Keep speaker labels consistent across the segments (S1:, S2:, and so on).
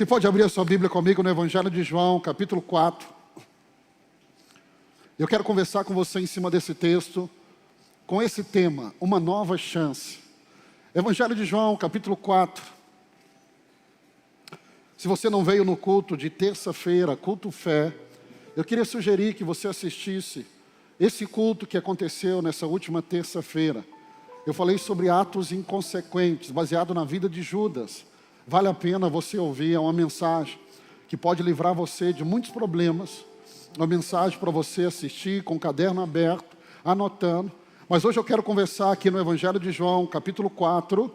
S1: Você pode abrir a sua Bíblia comigo no Evangelho de João, capítulo 4. Eu quero conversar com você em cima desse texto, com esse tema, uma nova chance. Evangelho de João, capítulo 4. Se você não veio no culto de terça-feira, culto fé, eu queria sugerir que você assistisse esse culto que aconteceu nessa última terça-feira. Eu falei sobre atos inconsequentes, baseado na vida de Judas. Vale a pena você ouvir, é uma mensagem que pode livrar você de muitos problemas. Uma mensagem para você assistir com o caderno aberto, anotando. Mas hoje eu quero conversar aqui no Evangelho de João, capítulo 4.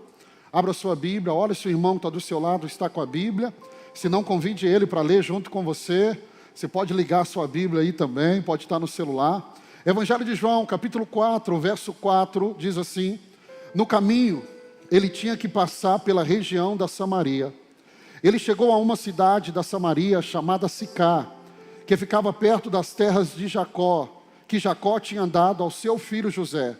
S1: Abra sua Bíblia, olha se o irmão que está do seu lado está com a Bíblia. Se não, convide ele para ler junto com você. Você pode ligar a sua Bíblia aí também, pode estar no celular. Evangelho de João, capítulo 4, verso 4, diz assim: no caminho, ele tinha que passar pela região da Samaria. Ele chegou a uma cidade da Samaria chamada Sicar, que ficava perto das terras de Jacó, que Jacó tinha dado ao seu filho José.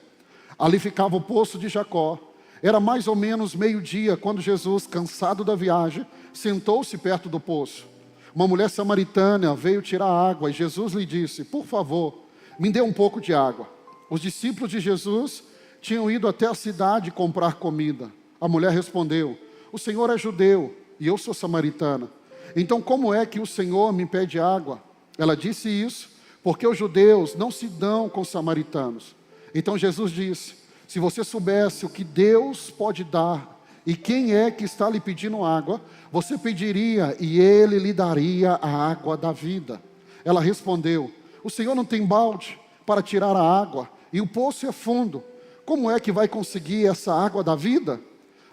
S1: Ali ficava o poço de Jacó. Era mais ou menos meio-dia, quando Jesus, cansado da viagem, sentou-se perto do poço. Uma mulher samaritana veio tirar água e Jesus lhe disse: por favor, me dê um pouco de água. Os discípulos de Jesus tinham ido até a cidade comprar comida. A mulher respondeu: o Senhor é judeu e eu sou samaritana. Então como é que o Senhor me pede água? Ela disse isso porque os judeus não se dão com os samaritanos. Então Jesus disse: se você soubesse o que Deus pode dar e quem é que está lhe pedindo água, você pediria e ele lhe daria a água da vida. Ela respondeu: o Senhor não tem balde para tirar a água e o poço é fundo. Como é que vai conseguir essa água da vida?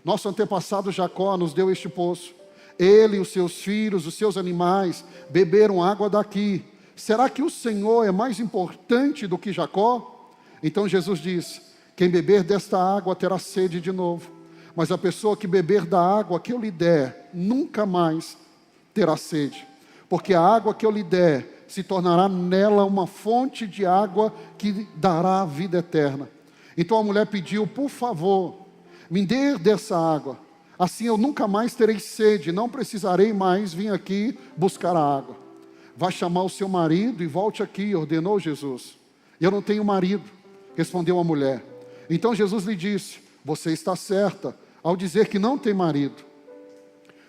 S1: Nosso antepassado Jacó nos deu este poço. Ele, os seus filhos, os seus animais beberam água daqui. Será que o Senhor é mais importante do que Jacó? Então Jesus disse: quem beber desta água terá sede de novo. Mas a pessoa que beber da água que eu lhe der, nunca mais terá sede. Porque a água que eu lhe der se tornará nela uma fonte de água que dará a vida eterna. Então a mulher pediu: por favor, me dê dessa água. Assim eu nunca mais terei sede, não precisarei mais vir aqui buscar a água. Vá chamar o seu marido e volte aqui, ordenou Jesus. Eu não tenho marido, respondeu a mulher. Então Jesus lhe disse: você está certa ao dizer que não tem marido,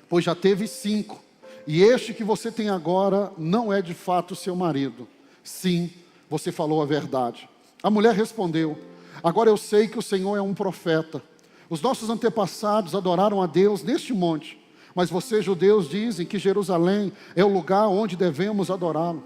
S1: pois já teve 5. E este que você tem agora não é de fato seu marido. Sim, você falou a verdade. A mulher respondeu: agora eu sei que o Senhor é um profeta. Os nossos antepassados adoraram a Deus neste monte, mas vocês judeus dizem que Jerusalém é o lugar onde devemos adorá-lo.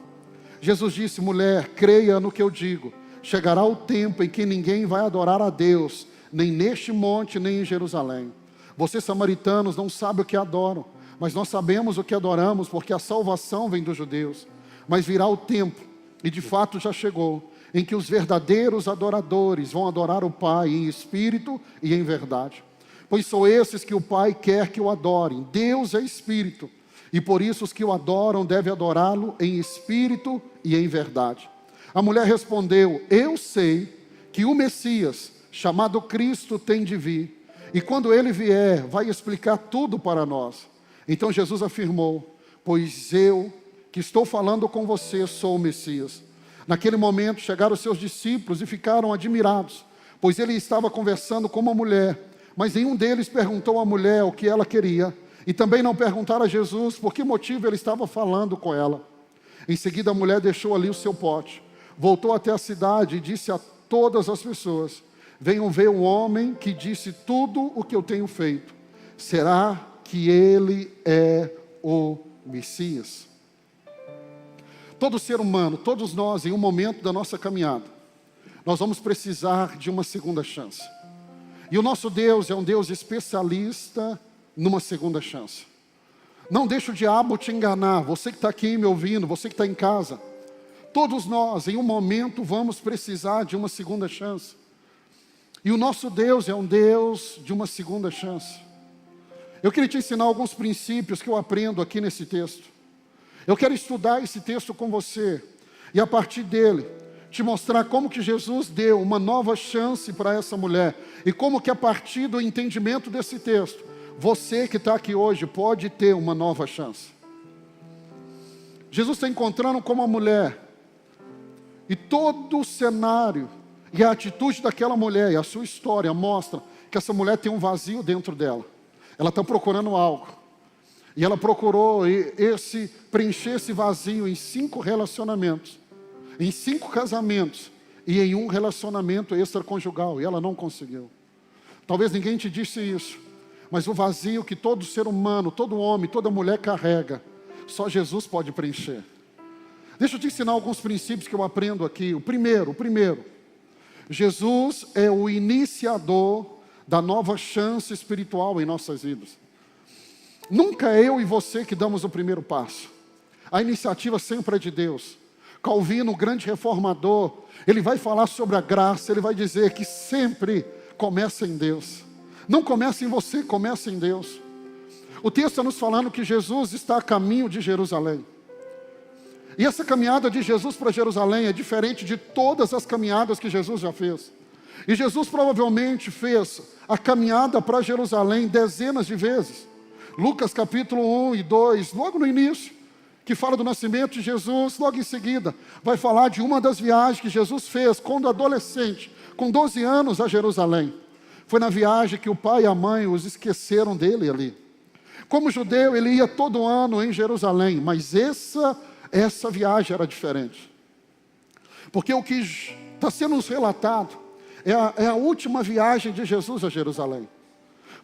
S1: Jesus disse: mulher, creia no que eu digo. Chegará o tempo em que ninguém vai adorar a Deus, nem neste monte, nem em Jerusalém. Vocês samaritanos não sabem o que adoram, mas nós sabemos o que adoramos, porque a salvação vem dos judeus. Mas virá o tempo, e de fato já chegou, em que os verdadeiros adoradores vão adorar o Pai em espírito e em verdade. Pois são esses que o Pai quer que o adorem. Deus é espírito, e por isso os que o adoram devem adorá-lo em espírito e em verdade. A mulher respondeu: eu sei que o Messias, chamado Cristo, tem de vir, e quando ele vier, vai explicar tudo para nós. Então Jesus afirmou: pois eu que estou falando com você sou o Messias. Naquele momento chegaram os seus discípulos e ficaram admirados, pois ele estava conversando com uma mulher, mas nenhum deles perguntou à mulher o que ela queria, e também não perguntaram a Jesus por que motivo ele estava falando com ela. Em seguida a mulher deixou ali o seu pote, voltou até a cidade e disse a todas as pessoas: venham ver um homem que disse tudo o que eu tenho feito. Será que ele é o Messias? Todo ser humano, todos nós, em um momento da nossa caminhada, nós vamos precisar de uma segunda chance. E o nosso Deus é um Deus especialista numa segunda chance. Não deixe o diabo te enganar, você que está aqui me ouvindo, você que está em casa. Todos nós, em um momento, vamos precisar de uma segunda chance. E o nosso Deus é um Deus de uma segunda chance. Eu queria te ensinar alguns princípios que eu aprendo aqui nesse texto. Eu quero estudar esse texto com você e a partir dele te mostrar como que Jesus deu uma nova chance para essa mulher e como que a partir do entendimento desse texto Você que está aqui hoje pode ter uma nova chance. Jesus está encontrando com uma mulher, e todo o cenário e a atitude daquela mulher e a sua história mostra que essa mulher tem um vazio dentro dela. Ela está procurando algo, e ela procurou preencher esse vazio em 5 relacionamentos, em 5 casamentos e em um relacionamento extraconjugal, e ela não conseguiu. Talvez ninguém te disse isso, mas o vazio que todo ser humano, todo homem, toda mulher carrega, só Jesus pode preencher. Deixa eu te ensinar alguns princípios que eu aprendo aqui. O primeiro, Jesus é o iniciador da nova chance espiritual em nossas vidas. Nunca é eu e você que damos o primeiro passo. A iniciativa sempre é de Deus. Calvino, o grande reformador, ele vai falar sobre a graça, ele vai dizer que sempre começa em Deus. Não começa em você, começa em Deus. O texto está nos falando que Jesus está a caminho de Jerusalém. E essa caminhada de Jesus para Jerusalém é diferente de todas as caminhadas que Jesus já fez. E Jesus provavelmente fez a caminhada para Jerusalém dezenas de vezes. Lucas capítulo 1 e 2, logo no início, que fala do nascimento de Jesus, logo em seguida, vai falar de uma das viagens que Jesus fez quando adolescente, com 12 anos, a Jerusalém. Foi na viagem que o pai e a mãe os esqueceram dele ali. Como judeu, ele ia todo ano em Jerusalém, mas essa viagem era diferente. Porque o que está sendo nos relatado é a última viagem de Jesus a Jerusalém.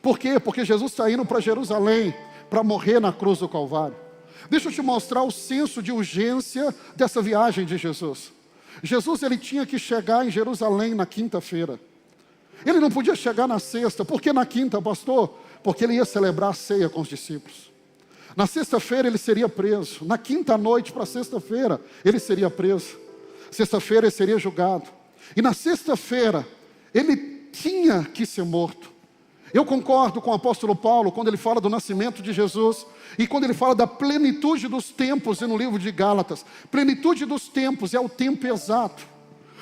S1: Por quê? Porque Jesus está indo para Jerusalém para morrer na cruz do Calvário. Deixa eu te mostrar o senso de urgência dessa viagem de Jesus. Jesus, ele tinha que chegar em Jerusalém na quinta-feira. Ele não podia chegar na sexta. Por que na quinta, pastor? Porque ele ia celebrar a ceia com os discípulos. Na sexta-feira ele seria preso. Na quinta noite para sexta-feira ele seria preso. Sexta-feira ele seria julgado. E na sexta-feira ele tinha que ser morto. Eu concordo com o apóstolo Paulo quando ele fala do nascimento de Jesus e quando ele fala da plenitude dos tempos no livro de Gálatas. Plenitude dos tempos é o tempo exato.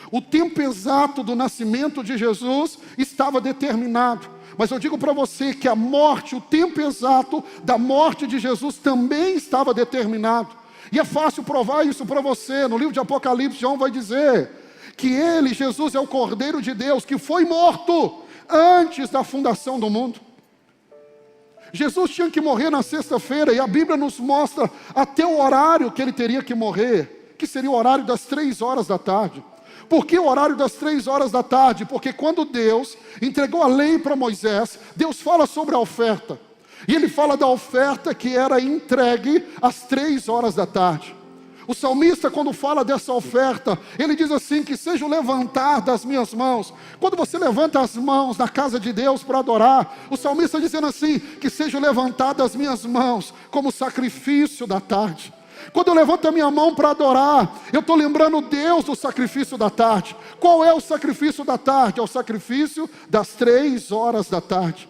S1: O tempo exato do nascimento de Jesus estava determinado. Mas eu digo para você que a morte, o tempo exato da morte de Jesus também estava determinado. E é fácil provar isso para você. No livro de Apocalipse, João vai dizer que ele, Jesus, é o Cordeiro de Deus, que foi morto antes da fundação do mundo. Jesus tinha que morrer na sexta-feira, e a Bíblia nos mostra até o horário que ele teria que morrer, que seria o horário das 3 horas da tarde. Por que o horário das 3 horas da tarde? Porque quando Deus entregou a lei para Moisés, Deus fala sobre a oferta. E ele fala da oferta que era entregue às 3 horas da tarde. O salmista, quando fala dessa oferta, ele diz assim, que seja o levantar das minhas mãos. Quando você levanta as mãos na casa de Deus para adorar, o salmista dizendo assim, que seja o levantar das minhas mãos como sacrifício da tarde. Quando eu levanto a minha mão para adorar, eu estou lembrando Deus do sacrifício da tarde. Qual é o sacrifício da tarde? É o sacrifício das 3 horas da tarde.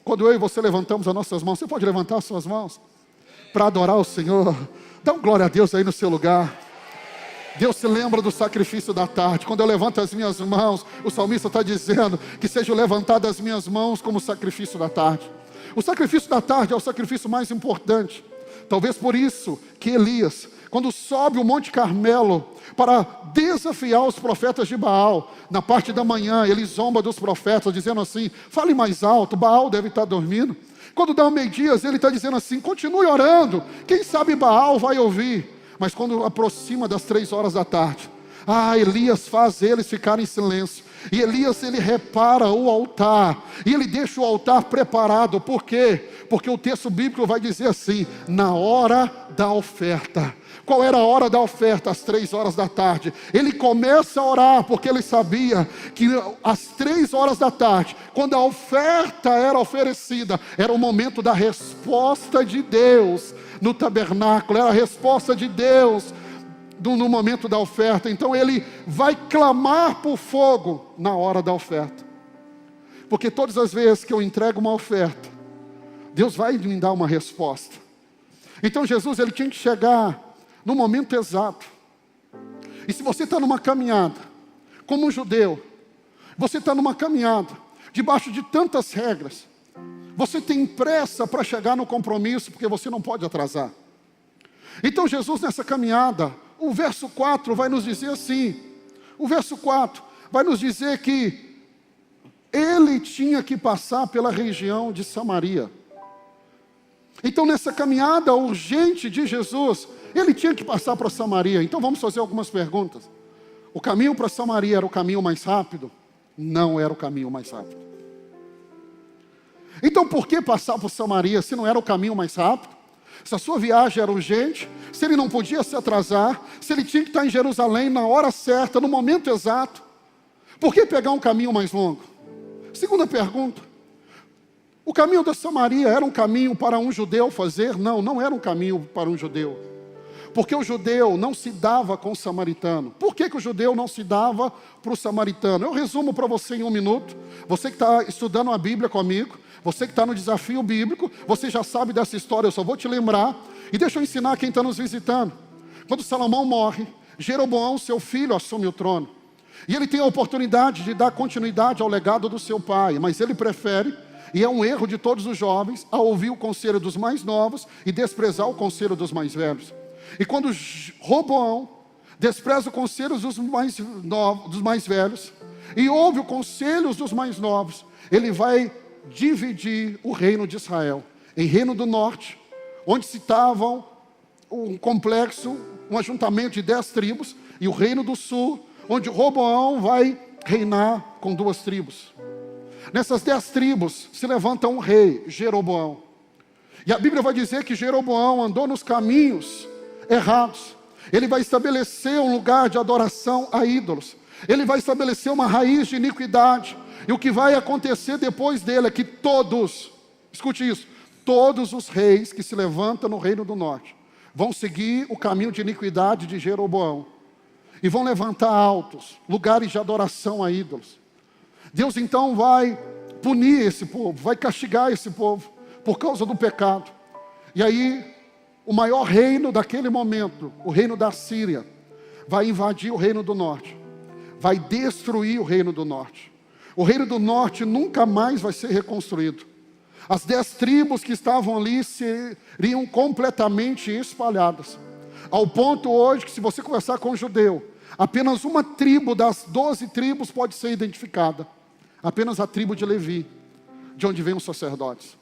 S1: Quando eu e você levantamos as nossas mãos, você pode levantar as suas mãos para adorar o Senhor. Dá um glória a Deus aí no seu lugar. Deus se lembra do sacrifício da tarde. Quando eu levanto as minhas mãos, o salmista está dizendo que seja levantado as minhas mãos como sacrifício da tarde. O sacrifício da tarde é o sacrifício mais importante. Talvez por isso que Elias, quando sobe o Monte Carmelo para desafiar os profetas de Baal, na parte da manhã ele zomba dos profetas, dizendo assim, fale mais alto, Baal deve estar dormindo. Quando dá meio-dia, ele está dizendo assim, continue orando, quem sabe Baal vai ouvir. Mas quando aproxima das 3 horas da tarde, Elias faz eles ficarem em silêncio. E Elias, ele repara o altar, e ele deixa o altar preparado. Por quê? Porque o texto bíblico vai dizer assim, na hora da oferta. Qual era a hora da oferta? Às 3 horas da tarde. Ele começa a orar, porque ele sabia que às 3 horas da tarde, quando a oferta era oferecida, era o momento da resposta de Deus no tabernáculo, era a resposta de Deus no momento da oferta. Então ele vai clamar por fogo na hora da oferta, porque todas as vezes que eu entrego uma oferta, Deus vai me dar uma resposta. Então Jesus, ele tinha que chegar no momento exato. E se você está numa caminhada, como um judeu, você está numa caminhada, debaixo de tantas regras, Você tem pressa para chegar no compromisso, porque você não pode atrasar. Então Jesus nessa caminhada, o verso 4 vai nos dizer assim, o verso 4 vai nos dizer que ele tinha que passar pela região de Samaria. Então nessa caminhada urgente de Jesus, ele tinha que passar para Samaria. Então vamos fazer algumas perguntas. O caminho para Samaria era o caminho mais rápido? Não era o caminho mais rápido. Então por que passar por Samaria se não era o caminho mais rápido? Se a sua viagem era urgente, se ele não podia se atrasar, se ele tinha que estar em Jerusalém na hora certa, no momento exato, por que pegar um caminho mais longo? Segunda pergunta, o caminho da Samaria era um caminho para um judeu fazer? Não, não era um caminho para um judeu. Porque o judeu não se dava com o samaritano. Por que o judeu não se dava para o samaritano? Eu resumo para você em um minuto. Você que está estudando a Bíblia comigo, você que está no desafio bíblico, você já sabe dessa história, eu só vou te lembrar. E deixa eu ensinar quem está nos visitando. Quando Salomão morre, Jeroboão, seu filho, assume o trono. E ele tem a oportunidade de dar continuidade ao legado do seu pai, mas ele prefere, e é um erro de todos os jovens, a ouvir o conselho dos mais novos e desprezar o conselho dos mais velhos. E quando Roboão despreza o conselho dos mais velhos e ouve o conselho dos mais novos, ele vai dividir o reino de Israel em reino do norte, onde se estavam um complexo, um ajuntamento de 10 tribos, e o reino do sul, onde Roboão vai reinar com 2 tribos. Nessas 10 tribos se levanta um rei, Jeroboão. E a Bíblia vai dizer que Jeroboão andou nos caminhos errados. Ele vai estabelecer um lugar de adoração a ídolos. Ele vai estabelecer uma raiz de iniquidade. E o que vai acontecer depois dele é que todos, escute isso, todos os reis que se levantam no reino do norte vão seguir o caminho de iniquidade de Jeroboão. E vão levantar altos lugares de adoração a ídolos. Deus então vai punir esse povo, vai castigar esse povo por causa do pecado. E aí o maior reino daquele momento, o reino da Síria, vai invadir o reino do norte, vai destruir o reino do norte. O reino do norte nunca mais vai ser reconstruído. As 10 tribos que estavam ali seriam completamente espalhadas, ao ponto hoje que, se você conversar com um judeu, apenas uma tribo das 12 tribos pode ser identificada, apenas a tribo de Levi, de onde vêm os sacerdotes.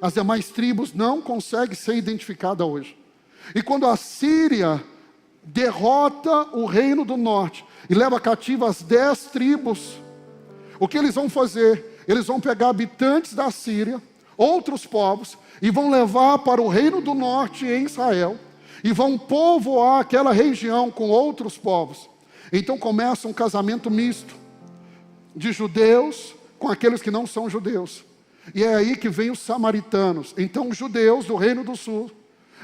S1: As demais tribos não conseguem ser identificadas hoje. E quando a Síria derrota o reino do norte e leva cativa as 10 tribos, o que eles vão fazer? Eles vão pegar habitantes da Síria, outros povos, e vão levar para o reino do norte em Israel, e vão povoar aquela região com outros povos. Então começa um casamento misto, de judeus com aqueles que não são judeus. E é aí que vem os samaritanos. Então os judeus do reino do sul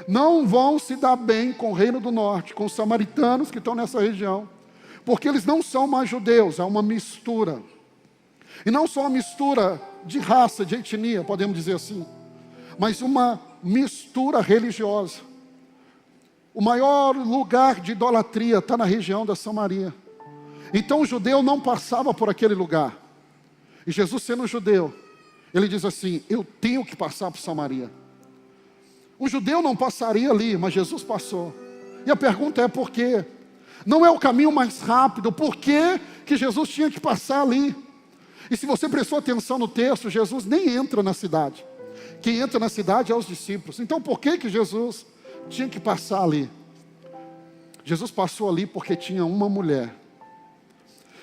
S1: não vão se dar bem com o reino do norte, com os samaritanos que estão nessa região, porque eles não são mais judeus, é uma mistura. E não só uma mistura de raça, de etnia, podemos dizer assim, mas uma mistura religiosa. O maior lugar de idolatria está na região da Samaria. Então o judeu não passava por aquele lugar. E Jesus, sendo judeu, ele diz assim: eu tenho que passar por Samaria. O judeu não passaria ali, mas Jesus passou. E a pergunta é por quê? Não é o caminho mais rápido, por que que Jesus tinha que passar ali? E se você prestou atenção no texto, Jesus nem entra na cidade. Quem entra na cidade é os discípulos. Então por que que Jesus tinha que passar ali? Jesus passou ali porque tinha uma mulher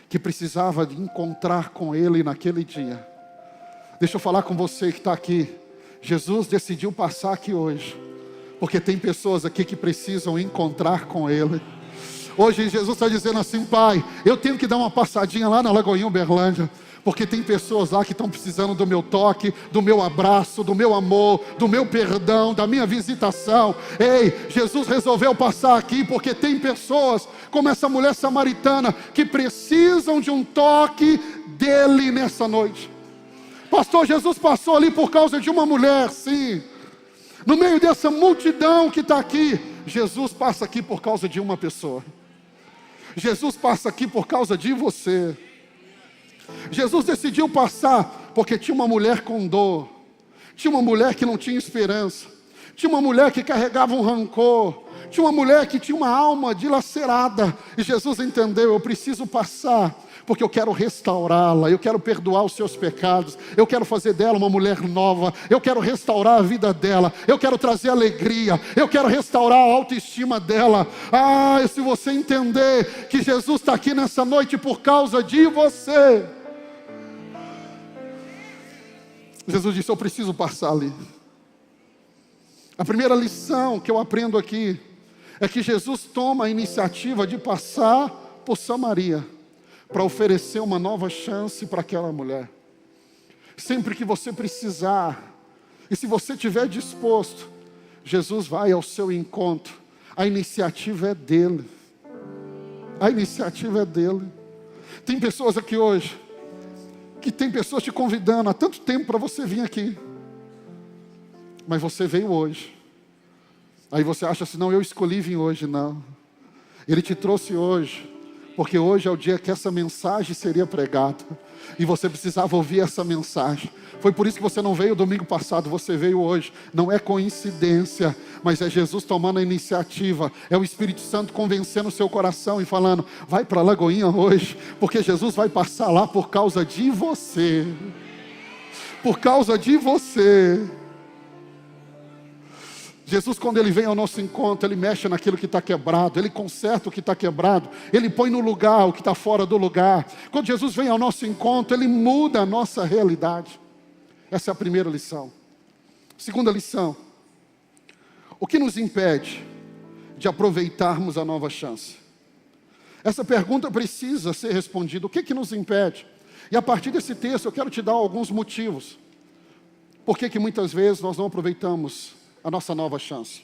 S1: que precisava de encontrar com ele naquele dia. Deixa eu falar com você que está aqui. Jesus decidiu passar aqui hoje, porque tem pessoas aqui que precisam encontrar com ele. Hoje Jesus está dizendo assim: Pai, eu tenho que dar uma passadinha lá na Lagoinha Uberlândia, porque tem pessoas lá que estão precisando do meu toque, do meu abraço, do meu amor, do meu perdão, da minha visitação. Ei, Jesus resolveu passar aqui porque tem pessoas como essa mulher samaritana que precisam de um toque dele nessa noite. Pastor, Jesus passou ali por causa de uma mulher, sim. No meio dessa multidão que está aqui, Jesus passa aqui por causa de uma pessoa. Jesus passa aqui por causa de você. Jesus decidiu passar porque tinha uma mulher com dor, Tinha uma mulher que não tinha esperança. Tinha uma mulher que carregava um rancor. Tinha uma mulher que tinha uma alma dilacerada. E Jesus entendeu, eu preciso passar, porque eu quero restaurá-la, eu quero perdoar os seus pecados, eu quero fazer dela uma mulher nova, eu quero restaurar a vida dela, eu quero trazer alegria, eu quero restaurar a autoestima dela. E se você entender que Jesus está aqui nessa noite por causa de você, Jesus disse, eu preciso passar ali. A primeira lição que eu aprendo aqui é que Jesus toma a iniciativa de passar por Samaria para oferecer uma nova chance para aquela mulher. Sempre que você precisar, e se você estiver disposto, Jesus vai ao seu encontro. A iniciativa é dele. A iniciativa é dele. Tem pessoas aqui hoje, que tem pessoas te convidando há tanto tempo para você vir aqui. Mas você veio hoje. Aí você acha assim, não, eu escolhi vir hoje. Não. Ele te trouxe hoje, porque hoje é o dia que essa mensagem seria pregada. E você precisava ouvir essa mensagem. Foi por isso que você não veio domingo passado, você veio hoje. Não é coincidência, mas é Jesus tomando a iniciativa. É o Espírito Santo convencendo o seu coração e falando, vai para a Lagoinha hoje, porque Jesus vai passar lá por causa de você. Por causa de você. Jesus, quando Ele vem ao nosso encontro, Ele mexe naquilo que está quebrado, Ele conserta o que está quebrado, Ele põe no lugar o que está fora do lugar. Quando Jesus vem ao nosso encontro, Ele muda a nossa realidade. Essa é a primeira lição. Segunda lição, o que nos impede de aproveitarmos a nova chance? Essa pergunta precisa ser respondida. O que nos impede? E a partir desse texto eu quero te dar alguns motivos. Por que muitas vezes nós não aproveitamos a nossa nova chance?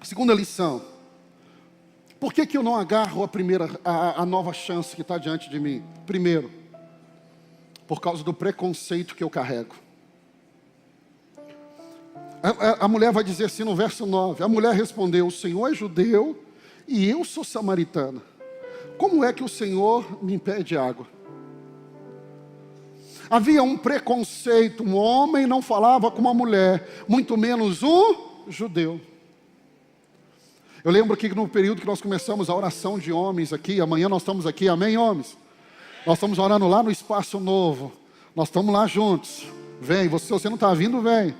S1: Segunda lição, por que eu não agarro a nova chance que está diante de mim? Primeiro, por causa do preconceito que eu carrego. A mulher vai dizer assim no verso 9, a mulher respondeu, o Senhor é judeu e eu sou samaritana. Como é que o Senhor me impede água? Havia um preconceito, um homem não falava com uma mulher, muito menos um judeu. Eu lembro que no período que nós começamos a oração de homens aqui, amanhã nós estamos aqui, amém homens? Nós estamos orando lá no Espaço Novo, nós estamos lá juntos, vem, se você não está vindo, vem.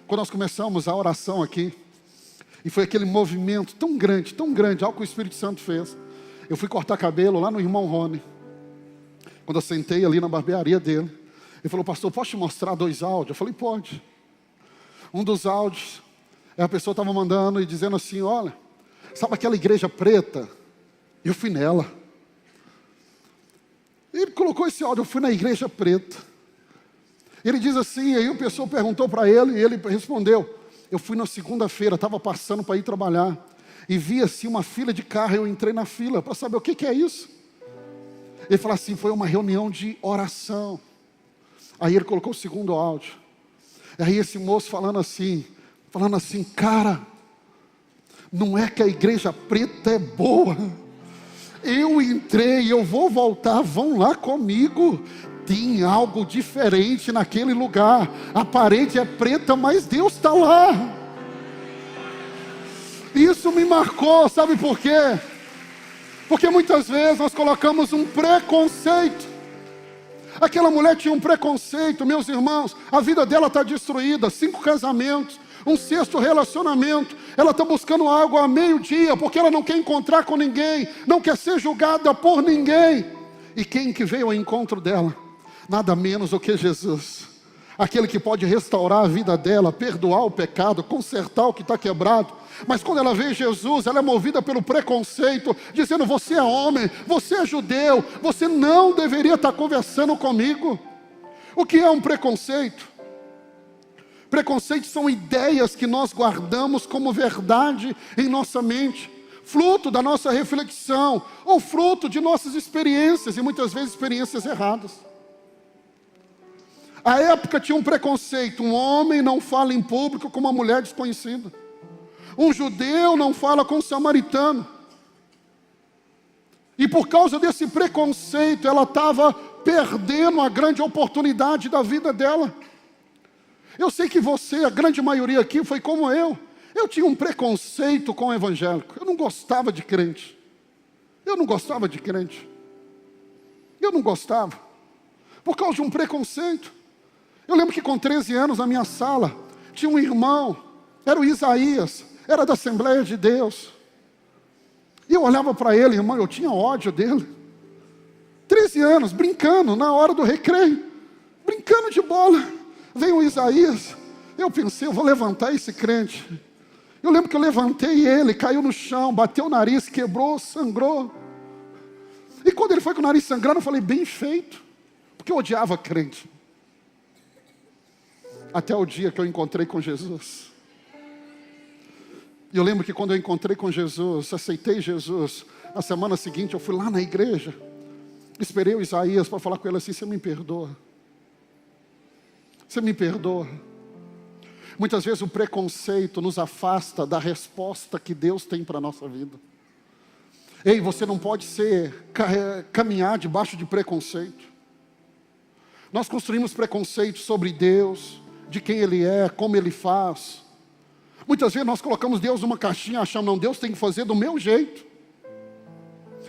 S1: Quando nós começamos a oração aqui, e foi aquele movimento tão grande, algo que o Espírito Santo fez. Eu fui cortar cabelo lá no irmão Rony, quando eu sentei ali na barbearia dele, ele falou, pastor, posso te mostrar 2 áudios? Eu falei, pode. Um dos áudios, a pessoa estava mandando e dizendo assim, olha, sabe aquela igreja preta? Eu fui nela. Ele colocou esse áudio, eu fui na igreja preta. Ele diz assim, aí o pessoal perguntou para ele, e ele respondeu, eu fui na segunda-feira, estava passando para ir trabalhar, e vi assim uma fila de carro, eu entrei na fila, para saber o que é isso. Ele falou assim, foi uma reunião de oração. Aí ele colocou o segundo áudio. Aí esse moço falando assim, cara, não é que a igreja preta é boa. Eu entrei, eu vou voltar, vão lá comigo. Tem algo diferente naquele lugar. A parede é preta, mas Deus está lá. Isso me marcou, sabe por quê? Porque muitas vezes nós colocamos um preconceito. Aquela mulher tinha um preconceito, meus irmãos, a vida dela está destruída, 5 casamentos, um 6º relacionamento, ela está buscando algo a meio-dia, porque ela não quer encontrar com ninguém, não quer ser julgada por ninguém. E quem que veio ao encontro dela? Nada menos do que Jesus, aquele que pode restaurar a vida dela, perdoar o pecado, consertar o que está quebrado. Mas quando ela vê Jesus, ela é movida pelo preconceito, dizendo, você é homem, você é judeu, você não deveria estar conversando comigo. O que é um preconceito? Preconceitos são ideias que nós guardamos como verdade em nossa mente, fruto da nossa reflexão, ou fruto de nossas experiências, e muitas vezes experiências erradas. A época tinha um preconceito, um homem não fala em público com uma mulher desconhecida. Um judeu não fala com um samaritano. E por causa desse preconceito, ela estava perdendo a grande oportunidade da vida dela. Eu sei que você, a grande maioria aqui, foi como eu. Eu tinha um preconceito com o evangélico. Eu não gostava de crente. Eu não gostava de crente. Eu não gostava. Por causa de um preconceito. Eu lembro que com 13 anos na minha sala, tinha um irmão, era o Isaías, era da Assembleia de Deus. E eu olhava para ele, irmão, eu tinha ódio dele. 13 anos, brincando, na hora do recreio, brincando de bola. Veio o Isaías, eu pensei, eu vou levantar esse crente. Eu lembro que eu levantei ele, caiu no chão, bateu o nariz, quebrou, sangrou. E quando ele foi com o nariz sangrando, eu falei, bem feito, porque eu odiava crente. Até o dia que eu encontrei com Jesus. E eu lembro que quando eu encontrei com Jesus, aceitei Jesus, na semana seguinte eu fui lá na igreja, esperei o Isaías para falar com ele assim, você me perdoa? Você me perdoa? Muitas vezes o preconceito nos afasta da resposta que Deus tem para a nossa vida. Ei, você não pode caminhar debaixo de preconceito. Nós construímos preconceitos sobre Deus, de quem Ele é, como Ele faz. Muitas vezes nós colocamos Deus numa caixinha, achando, não, Deus tem que fazer do meu jeito.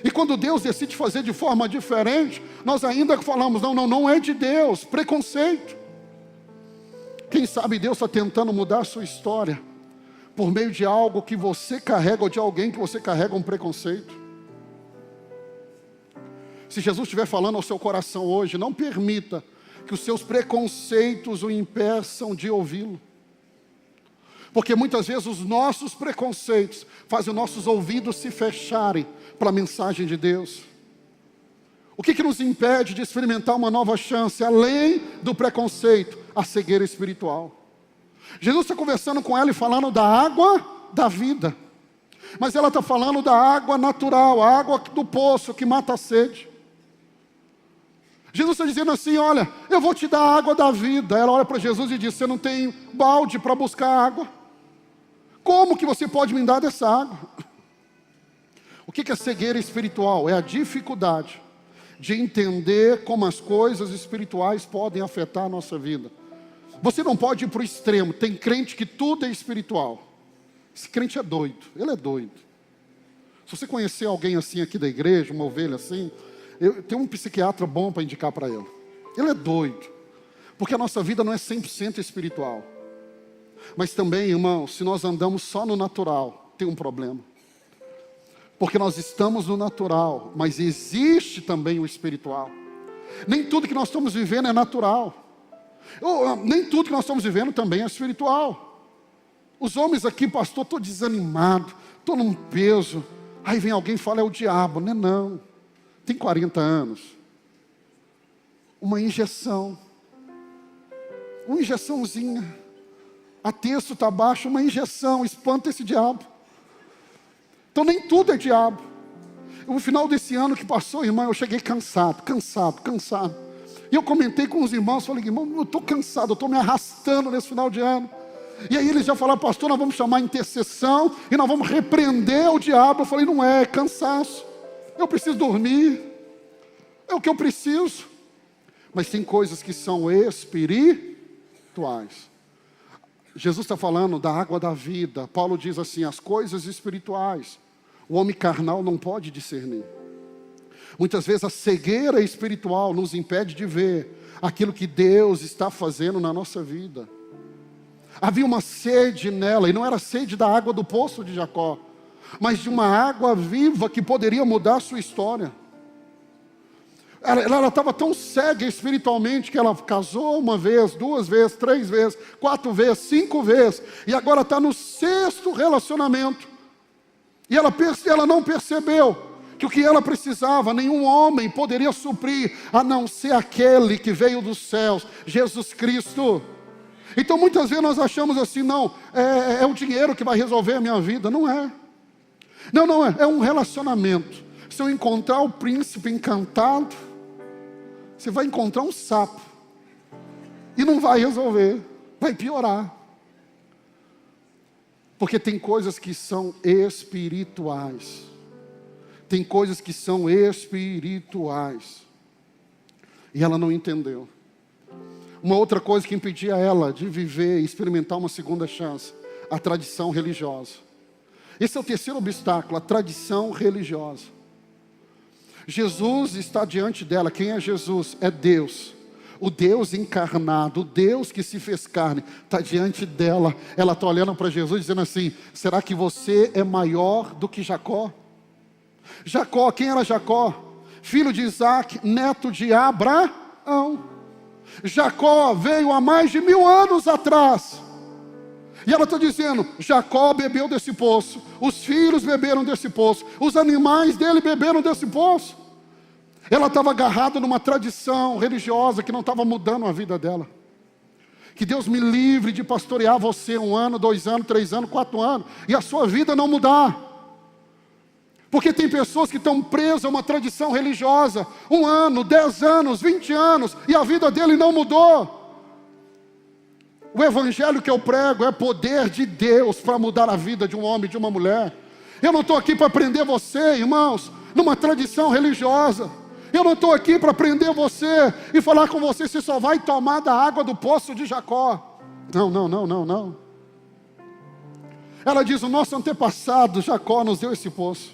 S1: E quando Deus decide fazer de forma diferente, nós ainda falamos, não é de Deus, preconceito. Quem sabe Deus está tentando mudar a sua história, por meio de algo que você carrega, ou de alguém que você carrega um preconceito. Se Jesus estiver falando ao seu coração hoje, não permita que os seus preconceitos o impeçam de ouvi-lo. Porque muitas vezes os nossos preconceitos fazem os nossos ouvidos se fecharem para a mensagem de Deus. O que nos impede de experimentar uma nova chance, além do preconceito? A cegueira espiritual. Jesus está conversando com ela e falando da água da vida. Mas ela está falando da água natural, a água do poço que mata a sede. Jesus está dizendo assim, olha, eu vou te dar a água da vida. Ela olha para Jesus e diz, você não tem balde para buscar água? Como que você pode me dar dessa água? O que é cegueira espiritual? É a dificuldade de entender como as coisas espirituais podem afetar a nossa vida. Você não pode ir para o extremo. Tem crente que tudo é espiritual. Esse crente é doido, ele é doido. Se você conhecer alguém assim aqui da igreja, uma ovelha assim, eu tenho um psiquiatra bom para indicar para ele. Ele é doido, porque a nossa vida não é 100% espiritual. Mas também, irmão, se nós andamos só no natural, tem um problema. Porque nós estamos no natural, mas existe também o espiritual. Nem tudo que nós estamos vivendo é natural. Nem tudo que nós estamos vivendo também é espiritual. Os homens aqui, pastor, estou desanimado, estou num peso. Aí vem alguém e fala, é o diabo. Não. Tem 40 anos. Uma injeção. Uma injeçãozinha. A texto está baixo, uma injeção, espanta esse diabo. Então nem tudo é diabo. No final desse ano que passou, irmão, eu cheguei cansado. E eu comentei com os irmãos, falei, irmão, eu estou cansado, eu estou me arrastando nesse final de ano. E aí eles já falaram, pastor, nós vamos chamar intercessão e nós vamos repreender o diabo. Eu falei, não é cansaço. Eu preciso dormir. É o que eu preciso. Mas tem coisas que são espirituais. Jesus está falando da água da vida. Paulo diz assim, as coisas espirituais, o homem carnal não pode discernir. Muitas vezes a cegueira espiritual nos impede de ver aquilo que Deus está fazendo na nossa vida. Havia uma sede nela, e não era sede da água do poço de Jacó, mas de uma água viva que poderia mudar a sua história. Ela estava tão cega espiritualmente que ela casou uma vez, 2 vezes, 3 vezes, 4 vezes, 5 vezes, e agora está no 6º relacionamento. E ela não percebeu que o que ela precisava, nenhum homem poderia suprir, a não ser aquele que veio dos céus, Jesus Cristo. Então muitas vezes nós achamos assim, não, é o dinheiro que vai resolver a minha vida. Não é. Não, é um relacionamento. Se eu encontrar o príncipe encantado, você vai encontrar um sapo. E não vai resolver, vai piorar. Porque tem coisas que são espirituais. Tem coisas que são espirituais. E ela não entendeu. Uma outra coisa que impedia ela de viver e experimentar uma segunda chance, a tradição religiosa. Esse é o terceiro obstáculo, a tradição religiosa. Jesus está diante dela. Quem é Jesus? É Deus. O Deus encarnado, o Deus que se fez carne, está diante dela. Ela está olhando para Jesus dizendo assim: será que você é maior do que Jacó? Jacó, quem era Jacó? Filho de Isaac, neto de Abraão. Jacó veio há mais de 1000 anos atrás. E ela está dizendo: Jacó bebeu desse poço, os filhos beberam desse poço, os animais dele beberam desse poço. Ela estava agarrada numa tradição religiosa que não estava mudando a vida dela. Que Deus me livre de pastorear você 1 ano, 2 anos, 3 anos, 4 anos, e a sua vida não mudar. Porque tem pessoas que estão presas a uma tradição religiosa, 1 ano, 10 anos, 20 anos, e a vida dele não mudou. O evangelho que eu prego é poder de Deus para mudar a vida de um homem, de uma mulher. Eu não estou aqui para prender você, irmãos, numa tradição religiosa. Eu não estou aqui para prender você e falar com você: você só vai tomar da água do poço de Jacó. Não. Ela diz: o nosso antepassado Jacó nos deu esse poço.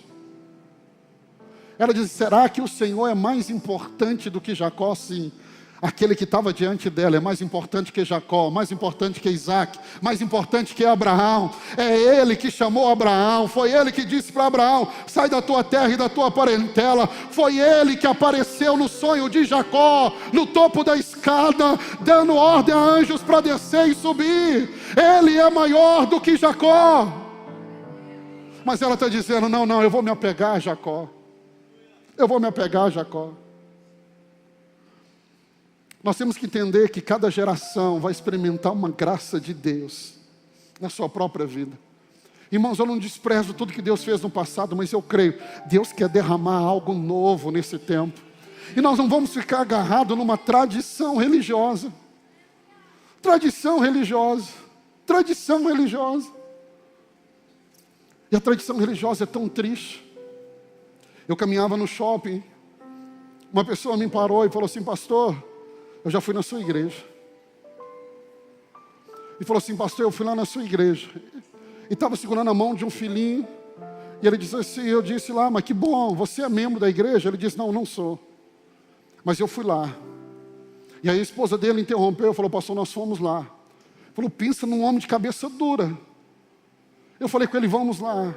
S1: Ela diz: será que o Senhor é mais importante do que Jacó? Sim. Aquele que estava diante dela é mais importante que Jacó, mais importante que Isaac, mais importante que Abraão. É ele que chamou Abraão, foi ele que disse para Abraão: sai da tua terra e da tua parentela. Foi ele que apareceu no sonho de Jacó, no topo da escada, dando ordem a anjos para descer e subir. Ele é maior do que Jacó. Mas ela está dizendo: não, eu vou me apegar a Jacó. Eu vou me apegar a Jacó. Nós temos que entender que cada geração vai experimentar uma graça de Deus na sua própria vida. Irmãos, eu não desprezo tudo que Deus fez no passado, mas eu creio, Deus quer derramar algo novo nesse tempo. E nós não vamos ficar agarrados numa tradição religiosa. Tradição religiosa. E a tradição religiosa é tão triste. Eu caminhava no shopping, uma pessoa me parou e falou assim: pastor, eu já fui na sua igreja. E falou assim: pastor, eu fui lá na sua igreja. E estava segurando a mão de um filhinho. E ele disse assim, eu disse lá: mas que bom, você é membro da igreja? Ele disse: não sou. Mas eu fui lá. E aí a esposa dele interrompeu e falou: pastor, nós fomos lá. Ele falou: pensa num homem de cabeça dura. Eu falei com ele: vamos lá.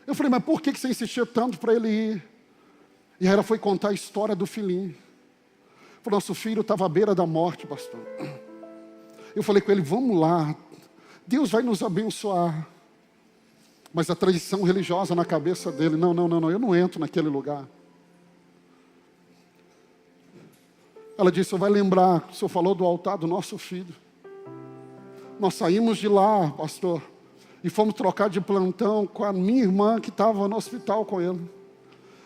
S1: Eu falei: mas por que você insistia tanto para ele ir? E aí ela foi contar a história do filhinho. Falou: nosso filho estava à beira da morte, pastor. Eu falei com ele: vamos lá, Deus vai nos abençoar. Mas a tradição religiosa na cabeça dele: não, eu não entro naquele lugar. Ela disse: o senhor vai lembrar, o senhor falou do altar do nosso filho. Nós saímos de lá, pastor, e fomos trocar de plantão com a minha irmã que estava no hospital com ele.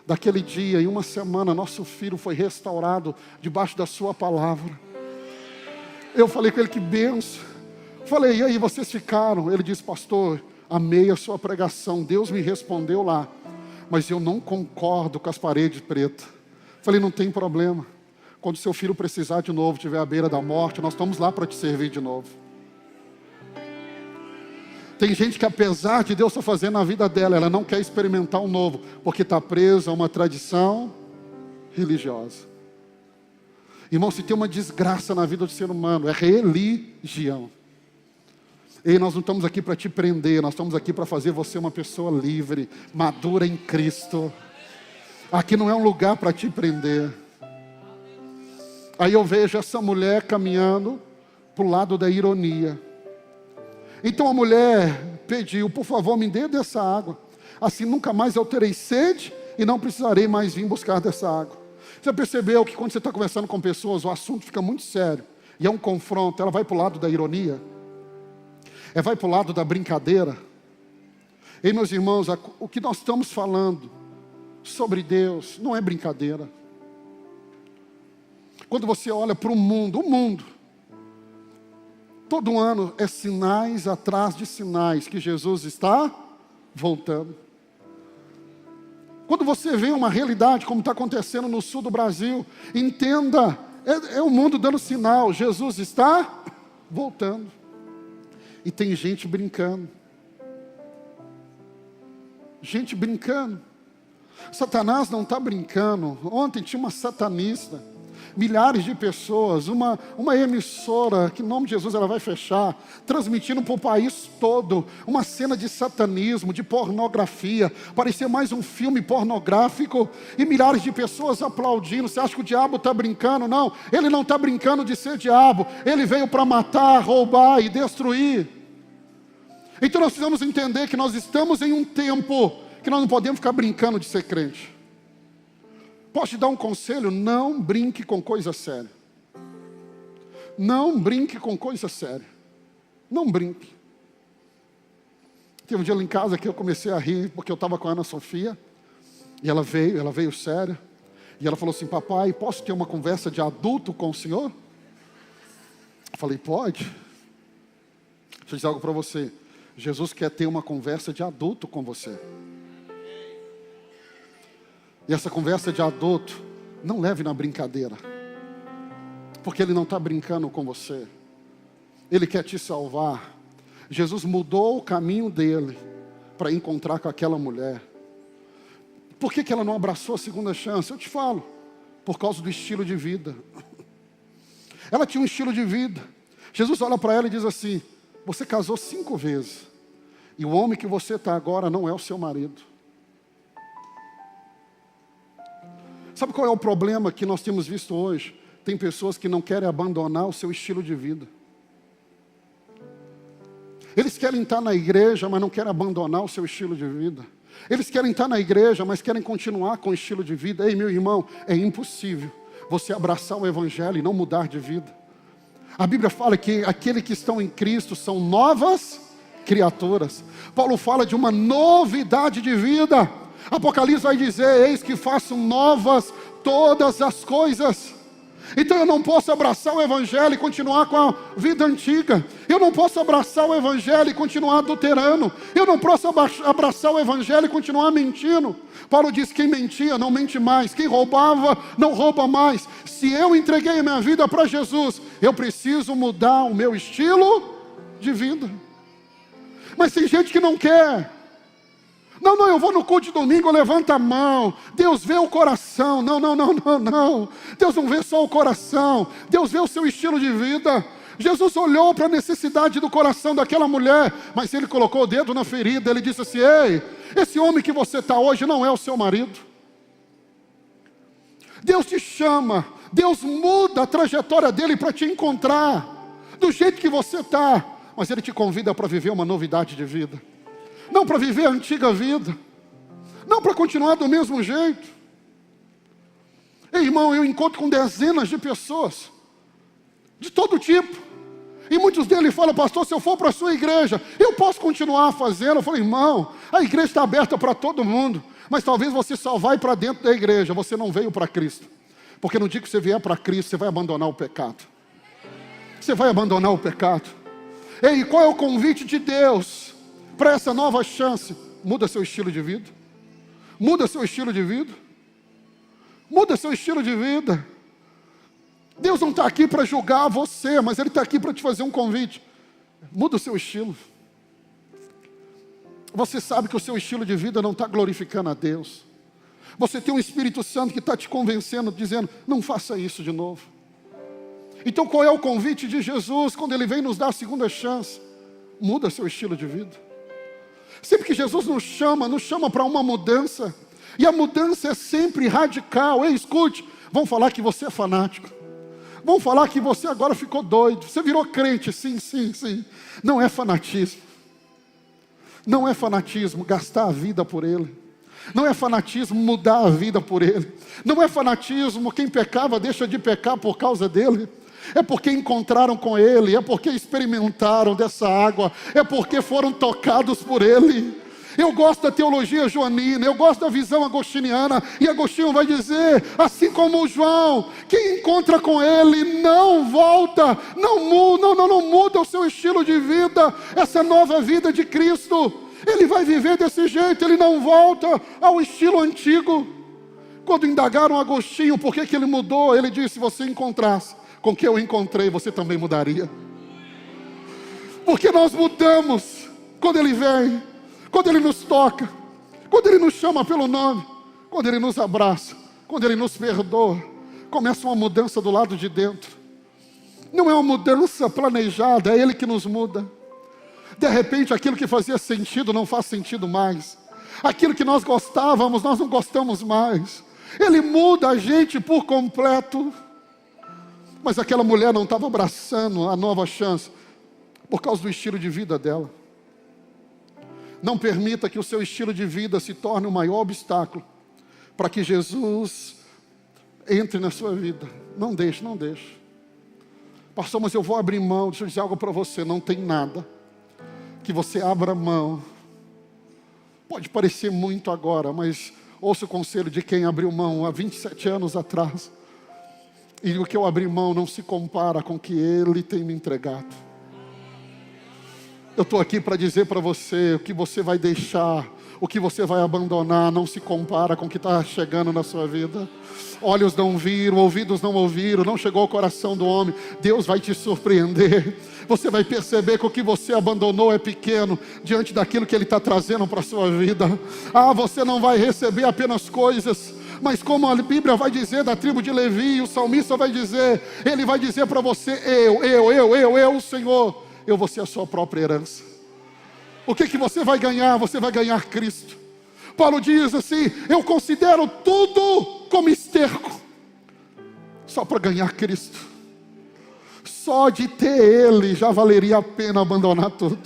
S1: Daquele dia, em 1 semana, nosso filho foi restaurado debaixo da sua palavra. Eu falei com ele: que benção. Falei: e aí, vocês ficaram? Ele disse: pastor, amei a sua pregação, Deus me respondeu lá, mas eu não concordo com as paredes pretas. Falei: não tem problema. Quando seu filho precisar de novo, estiver à beira da morte, nós estamos lá para te servir de novo. Tem gente que, apesar de Deus estar fazendo na vida dela, ela não quer experimentar o novo, porque está presa a uma tradição religiosa. Irmão, se tem uma desgraça na vida do ser humano, é religião. E nós não estamos aqui para te prender, nós estamos aqui para fazer você uma pessoa livre, madura em Cristo. Aqui não é um lugar para te prender. Aí eu vejo essa mulher caminhando para o lado da ironia. Então a mulher pediu: por favor, me dê dessa água, assim nunca mais eu terei sede e não precisarei mais vir buscar dessa água. Você percebeu que quando você está conversando com pessoas, o assunto fica muito sério, e é um confronto, ela vai para o lado da ironia, vai para o lado da brincadeira. E meus irmãos, o que nós estamos falando sobre Deus não é brincadeira. Quando você olha para o mundo, todo ano é sinais atrás de sinais que Jesus está voltando. Quando você vê uma realidade como está acontecendo no sul do Brasil, entenda, é o mundo dando sinal, Jesus está voltando. E tem gente brincando. Gente brincando. Satanás não está brincando. Ontem tinha uma satanista, milhares de pessoas, uma emissora, que em nome de Jesus ela vai fechar, transmitindo para o país todo, uma cena de satanismo, de pornografia, parecia mais um filme pornográfico, e milhares de pessoas aplaudindo. Você acha que o diabo está brincando? Não, ele não está brincando de ser diabo, ele veio para matar, roubar e destruir. Então nós precisamos entender que nós estamos em um tempo que nós não podemos ficar brincando de ser crente. Posso te dar um conselho? Não brinque com coisa séria. Não brinque com coisa séria. Não brinque. Teve um dia lá em casa que eu comecei a rir, porque eu estava com a Ana Sofia, e ela veio séria, e ela falou assim: papai, posso ter uma conversa de adulto com o senhor? Eu falei: pode. Deixa eu dizer algo para você. Jesus quer ter uma conversa de adulto com você. E essa conversa de adulto, não leve na brincadeira. Porque Ele não está brincando com você. Ele quer te salvar. Jesus mudou o caminho dele para encontrar com aquela mulher. Por que ela não abraçou a segunda chance? Eu te falo. Por causa do estilo de vida. Ela tinha um estilo de vida. Jesus olha para ela e diz assim: você casou 5 vezes. E o homem que você está agora não é o seu marido. Sabe qual é o problema que nós temos visto hoje? Tem pessoas que não querem abandonar o seu estilo de vida. Eles querem estar na igreja, mas não querem abandonar o seu estilo de vida. Eles querem estar na igreja, mas querem continuar com o estilo de vida. Ei, meu irmão, é impossível você abraçar o evangelho e não mudar de vida. A Bíblia fala que aqueles que estão em Cristo são novas criaturas. Paulo fala de uma novidade de vida. Apocalipse vai dizer: eis que faço novas todas as coisas. Então eu não posso abraçar o evangelho e continuar com a vida antiga. Eu não posso abraçar o evangelho e continuar adulterando. Eu não posso abraçar o evangelho e continuar mentindo. Paulo diz: quem mentia não mente mais, quem roubava não rouba mais. Se eu entreguei a minha vida para Jesus, eu preciso mudar o meu estilo de vida. Mas tem gente que não quer. Não, eu vou no culto de domingo, levanta a mão. Deus vê o coração. Não. Deus não vê só o coração. Deus vê o seu estilo de vida. Jesus olhou para a necessidade do coração daquela mulher, mas Ele colocou o dedo na ferida. Ele disse assim: ei, esse homem que você está hoje não é o seu marido. Deus te chama. Deus muda a trajetória dele para te encontrar do jeito que você está. Mas Ele te convida para viver uma novidade de vida. Não para viver a antiga vida. Não para continuar do mesmo jeito. Ei, irmão, eu encontro com dezenas de pessoas, de todo tipo. E muitos deles falam: pastor, se eu for para a sua igreja, eu posso continuar fazendo? Eu falo: irmão, a igreja está aberta para todo mundo. Mas talvez você só vai para dentro da igreja. Você não veio para Cristo. Porque no dia que você vier para Cristo, você vai abandonar o pecado. Você vai abandonar o pecado. Ei, qual é o convite de Deus para essa nova chance? Muda seu estilo de vida. Muda seu estilo de vida. Muda seu estilo de vida. Deus não está aqui para julgar você, mas Ele está aqui para te fazer um convite. Muda o seu estilo. Você sabe que o seu estilo de vida não está glorificando a Deus. Você tem um Espírito Santo que está te convencendo, dizendo: não faça isso de novo. Então qual é o convite de Jesus quando Ele vem nos dar a segunda chance? Muda seu estilo de vida. Sempre que Jesus nos chama para uma mudança. E a mudança é sempre radical. Ei, escute, vão falar que você é fanático. Vão falar que você agora ficou doido. Você virou crente, sim. Não é fanatismo. Não é fanatismo gastar a vida por Ele. Não é fanatismo mudar a vida por Ele. Não é fanatismo quem pecava deixa de pecar por causa dEle. É porque encontraram com Ele, é porque experimentaram dessa água, é porque foram tocados por Ele. Eu gosto da teologia joanina, eu gosto da visão agostiniana, e Agostinho vai dizer, assim como o João, quem encontra com Ele não volta, não muda o seu estilo de vida, essa nova vida de Cristo. Ele vai viver desse jeito, ele não volta ao estilo antigo. Quando indagaram Agostinho por que ele mudou, ele disse: se você encontrasse com o que eu encontrei, você também mudaria. Porque nós mudamos quando ele vem, quando ele nos toca, quando ele nos chama pelo nome, quando ele nos abraça, quando ele nos perdoa. Começa uma mudança do lado de dentro. Não é uma mudança planejada, é ele que nos muda. De repente aquilo que fazia sentido não faz sentido mais. Aquilo que nós gostávamos, nós não gostamos mais. Ele muda a gente por completo. Mas aquela mulher não estava abraçando a nova chance por causa do estilo de vida dela. Não permita que o seu estilo de vida se torne o maior obstáculo para que Jesus entre na sua vida. Não deixe, não deixe. Pastor, mas eu vou abrir mão. Deixa eu dizer algo para você. Não tem nada que você abra mão. Pode parecer muito agora, mas ouça o conselho de quem abriu mão há 27 anos atrás. E o que eu abri mão não se compara com o que Ele tem me entregado. Eu estou aqui para dizer para você: o que você vai deixar, o que você vai abandonar, não se compara com o que está chegando na sua vida. Olhos não viram, ouvidos não ouviram, não chegou ao coração do homem. Deus vai te surpreender. Você vai perceber que o que você abandonou é pequeno diante daquilo que Ele está trazendo para a sua vida. Você não vai receber apenas coisas, mas como a Bíblia vai dizer da tribo de Levi, o salmista vai dizer, ele vai dizer para você: eu, Senhor, eu vou ser a sua própria herança. O que você vai ganhar? Você vai ganhar Cristo. Paulo diz assim: eu considero tudo como esterco, só para ganhar Cristo. Só de ter Ele já valeria a pena abandonar tudo.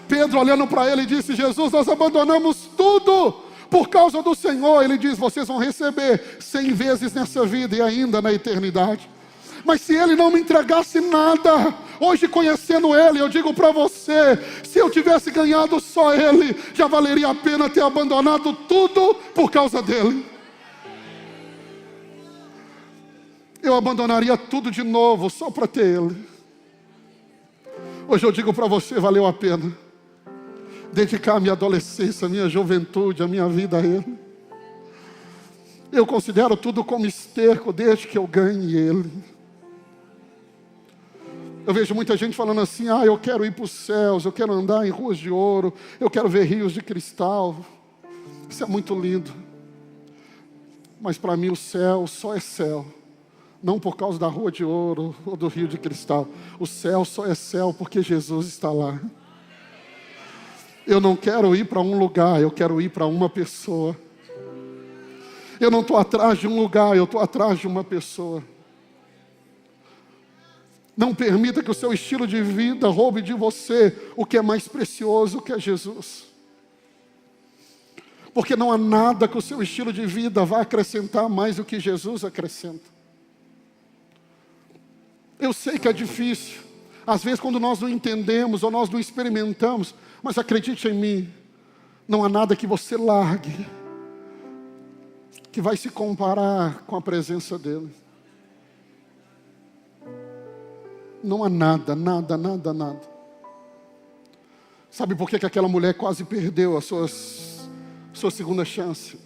S1: Pedro, olhando para ele, disse: Jesus, nós abandonamos tudo por causa do Senhor. Ele diz: vocês vão receber 100 vezes nessa vida e ainda na eternidade. Mas se Ele não me entregasse nada, hoje conhecendo Ele, eu digo para você: se eu tivesse ganhado só Ele, já valeria a pena ter abandonado tudo por causa dEle. Eu abandonaria tudo de novo só para ter Ele. Hoje eu digo para você: valeu a pena dedicar a minha adolescência, a minha juventude, a minha vida a Ele. Eu considero tudo como esterco desde que eu ganhe Ele. Eu vejo muita gente falando assim: eu quero ir para os céus, eu quero andar em ruas de ouro, eu quero ver rios de cristal. Isso é muito lindo. Mas para mim o céu só é céu, não por causa da rua de ouro ou do rio de cristal. O céu só é céu porque Jesus está lá. Eu não quero ir para um lugar, eu quero ir para uma pessoa. Eu não estou atrás de um lugar, eu estou atrás de uma pessoa. Não permita que o seu estilo de vida roube de você o que é mais precioso, que é Jesus. Porque não há nada que o seu estilo de vida vá acrescentar mais do que Jesus acrescenta. Eu sei que é difícil, às vezes quando nós não entendemos ou nós não experimentamos, mas acredite em mim, não há nada que você largue que vai se comparar com a presença dEle. Não há nada, nada, nada, nada. Sabe por que aquela mulher quase perdeu a sua segunda chance?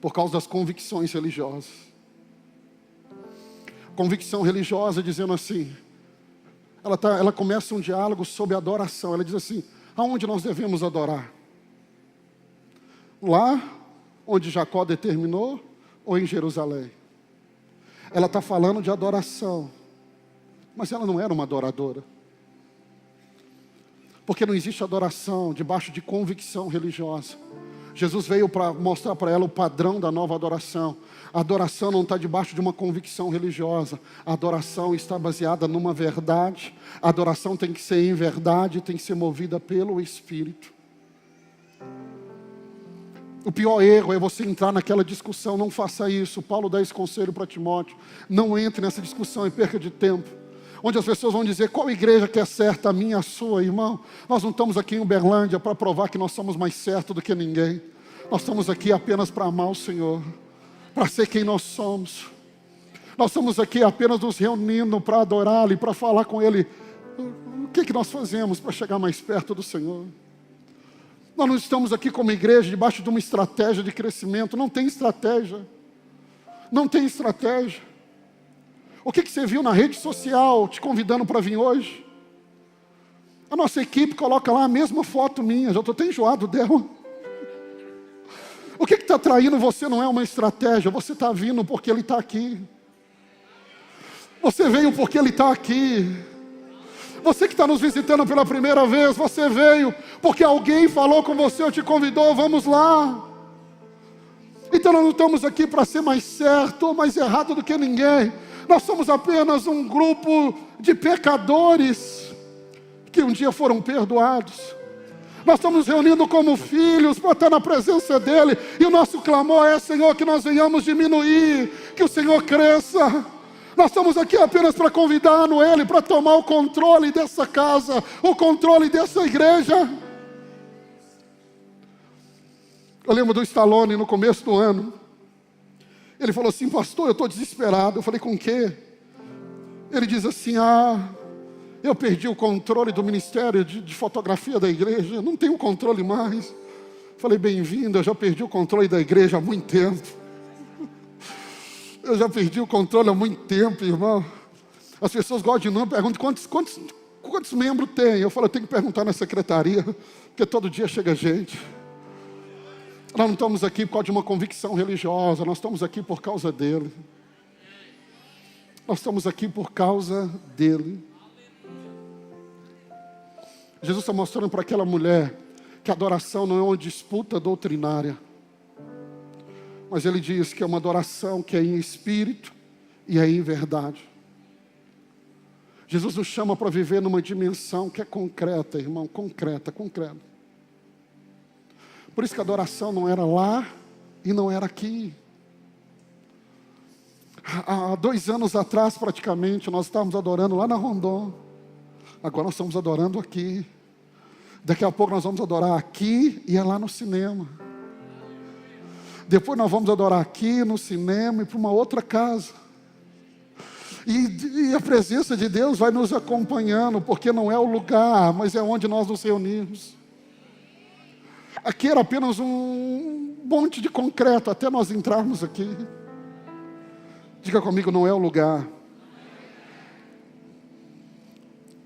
S1: Por causa das convicções religiosas. Convicção religiosa dizendo assim, ela começa um diálogo sobre adoração. Ela diz assim: aonde nós devemos adorar? Lá onde Jacó determinou ou em Jerusalém? Ela está falando de adoração, mas ela não era uma adoradora. Porque não existe adoração debaixo de convicção religiosa. Jesus veio para mostrar para ela o padrão da nova adoração. A adoração não está debaixo de uma convicção religiosa. A adoração está baseada numa verdade. A adoração tem que ser em verdade, tem que ser movida pelo Espírito. O pior erro é você entrar naquela discussão. Não faça isso. Paulo dá esse conselho para Timóteo. Não entre nessa discussão e perca de tempo. Onde as pessoas vão dizer: qual igreja que é certa, a minha, a sua? Irmão, nós não estamos aqui em Uberlândia para provar que nós somos mais certos do que ninguém. Nós estamos aqui apenas para amar o Senhor, para ser quem nós somos. Nós estamos aqui apenas nos reunindo para adorá-lo e para falar com Ele. O que nós fazemos para chegar mais perto do Senhor? Nós não estamos aqui como igreja debaixo de uma estratégia de crescimento. Não tem estratégia. Não tem estratégia. O que você viu na rede social te convidando para vir hoje? A nossa equipe coloca lá a mesma foto minha. Já estou até enjoado dela. O que está traindo você não é uma estratégia. Você está vindo porque Ele está aqui. Você veio porque Ele está aqui. Você que está nos visitando pela primeira vez, você veio porque alguém falou com você ou te convidou, vamos lá. Então nós não estamos aqui para ser mais certo ou mais errado do que ninguém. Nós somos apenas um grupo de pecadores que um dia foram perdoados. Nós estamos reunindo como filhos para estar na presença dEle. E o nosso clamor é, Senhor, que nós venhamos diminuir, que o Senhor cresça. Nós estamos aqui apenas para convidar Ele para tomar o controle dessa casa, o controle dessa igreja. Eu lembro do Stallone no começo do ano. Ele falou assim: pastor, eu estou desesperado. Eu falei: com o quê? Ele diz assim: eu perdi o controle do ministério de fotografia da igreja, não tenho controle mais. Eu falei: bem-vindo, eu já perdi o controle da igreja há muito tempo. Eu já perdi o controle há muito tempo, irmão. As pessoas gostam de número, perguntam quantos membros tem. Eu falo: eu tenho que perguntar na secretaria, porque todo dia chega gente. Nós não estamos aqui por causa de uma convicção religiosa, nós estamos aqui por causa dEle. Nós estamos aqui por causa dEle. Jesus está mostrando para aquela mulher que a adoração não é uma disputa doutrinária. Mas Ele diz que é uma adoração que é em espírito e é em verdade. Jesus nos chama para viver numa dimensão que é concreta, irmão, concreta. Por isso que a adoração não era lá e não era aqui. Há 2 anos atrás, praticamente, nós estávamos adorando lá na Rondon. Agora nós estamos adorando aqui. Daqui a pouco nós vamos adorar aqui e é lá no cinema. Depois nós vamos adorar aqui no cinema e para uma outra casa. E a presença de Deus vai nos acompanhando, porque não é o lugar, mas é onde nós nos reunimos. Aqui era apenas um monte de concreto até nós entrarmos aqui. Diga comigo: não é o lugar.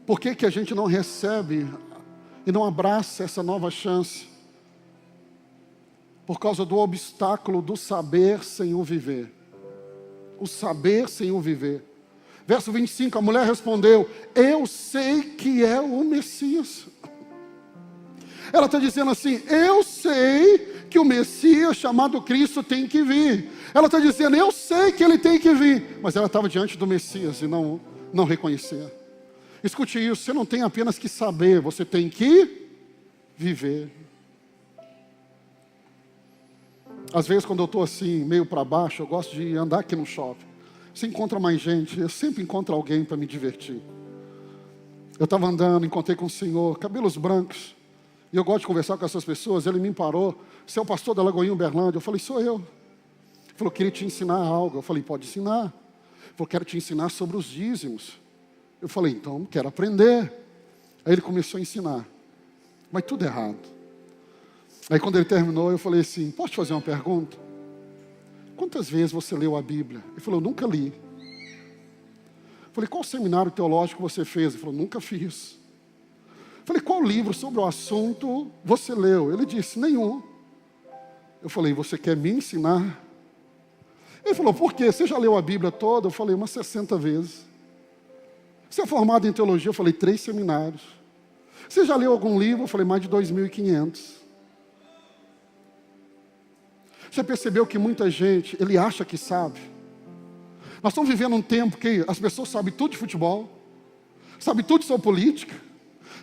S1: Por que a gente não recebe e não abraça essa nova chance? Por causa do obstáculo do saber sem o viver. O saber sem o viver. Verso 25, a mulher respondeu: eu sei que é o Messias. Ela está dizendo assim: eu sei que o Messias chamado Cristo tem que vir. Ela está dizendo: eu sei que ele tem que vir. Mas ela estava diante do Messias e não reconhecia. Escute isso, você não tem apenas que saber, você tem que viver. Às vezes quando eu estou assim, meio para baixo, eu gosto de andar aqui no shopping. Você encontra mais gente, eu sempre encontro alguém para me divertir. Eu estava andando, encontrei com o Senhor, cabelos brancos. E eu gosto de conversar com essas pessoas. Ele me parou: você é o pastor da Lagoinha Uberlândia? Eu falei: sou eu. Ele falou: queria te ensinar algo. Eu falei: pode ensinar. Ele falou: quero te ensinar sobre os dízimos. Eu falei: então, quero aprender. Aí ele começou a ensinar, mas tudo errado. Aí quando ele terminou, eu falei assim: posso te fazer uma pergunta? Quantas vezes você leu a Bíblia? Ele falou: nunca li. Eu falei: qual seminário teológico você fez? Ele falou: nunca fiz. Eu falei: qual livro sobre o assunto você leu? Ele disse: nenhum. Eu falei: você quer me ensinar? Ele falou: por quê? Você já leu a Bíblia toda? Eu falei: umas 60 vezes. Você é formado em teologia? Eu falei: 3 seminários. Você já leu algum livro? Eu falei: mais de 2.500. Você percebeu que muita gente, ele acha que sabe. Nós estamos vivendo um tempo que as pessoas sabem tudo de futebol, sabem tudo sobre política,